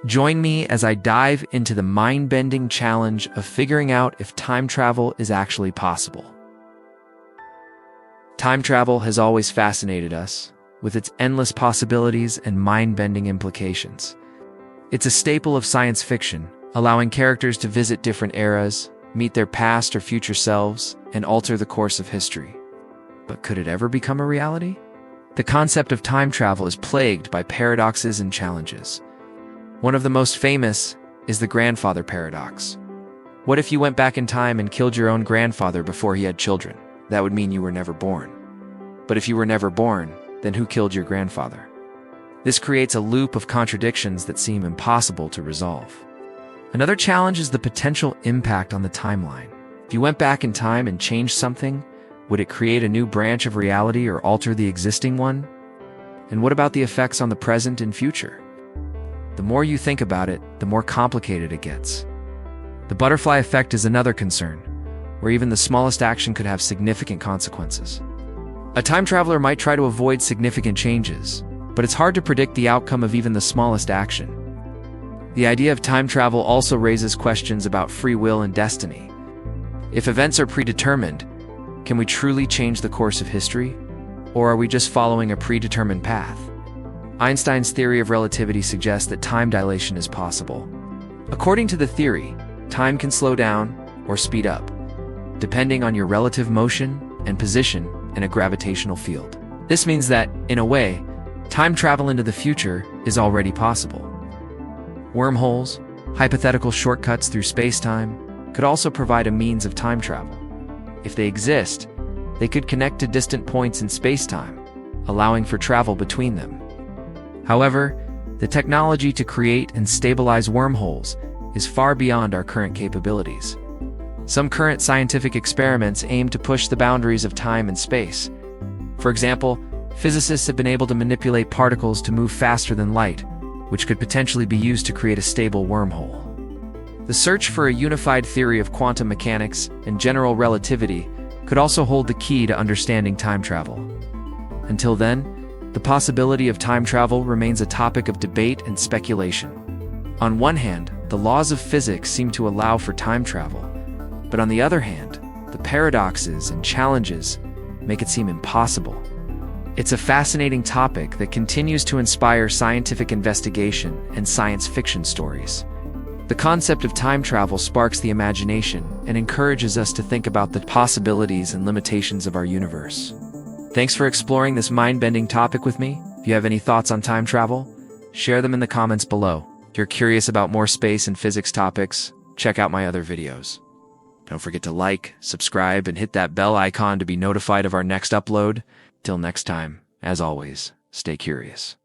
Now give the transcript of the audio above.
Join me as I dive into the mind-bending challenge of figuring out if time travel is actually possible. Time travel has always fascinated us, with its endless possibilities and mind-bending implications. It's a staple of science fiction, allowing characters to visit different eras, meet their past or future selves, and alter the course of history. But could it ever become a reality? The concept of time travel is plagued by paradoxes and challenges. One of the most famous is the grandfather paradox. What if you went back in time and killed your own grandfather before he had children? That would mean you were never born. But if you were never born, then who killed your grandfather? This creates a loop of contradictions that seem impossible to resolve. Another challenge is the potential impact on the timeline. If you went back in time and changed something, would it create a new branch of reality or alter the existing one? And what about the effects on the present and future? The more you think about it, the more complicated it gets. The butterfly effect is another concern, where even the smallest action could have significant consequences. A time traveler might try to avoid significant changes, but it's hard to predict the outcome of even the smallest action. The idea of time travel also raises questions about free will and destiny. If events are predetermined, can we truly change the course of history? Or are we just following a predetermined path? Einstein's theory of relativity suggests that time dilation is possible. According to the theory, time can slow down or speed up, depending on your relative motion and position in a gravitational field. This means that, in a way, time travel into the future is already possible. Wormholes, hypothetical shortcuts through space-time, could also provide a means of time travel. If they exist, they could connect to distant points in space-time, allowing for travel between them. However, the technology to create and stabilize wormholes is far beyond our current capabilities. Some current scientific experiments aim to push the boundaries of time and space. For example, physicists have been able to manipulate particles to move faster than light, which could potentially be used to create a stable wormhole. The search for a unified theory of quantum mechanics and general relativity could also hold the key to understanding time travel. Until then, the possibility of time travel remains a topic of debate and speculation. On one hand, the laws of physics seem to allow for time travel, but on the other hand, the paradoxes and challenges make it seem impossible. It's a fascinating topic that continues to inspire scientific investigation and science fiction stories. The concept of time travel sparks the imagination and encourages us to think about the possibilities and limitations of our universe. Thanks for exploring this mind-bending topic with me. If you have any thoughts on time travel, share them in the comments below. If you're curious about more space and physics topics, check out my other videos. Don't forget to like, subscribe, and hit that bell icon to be notified of our next upload. Till next time, as always, stay curious.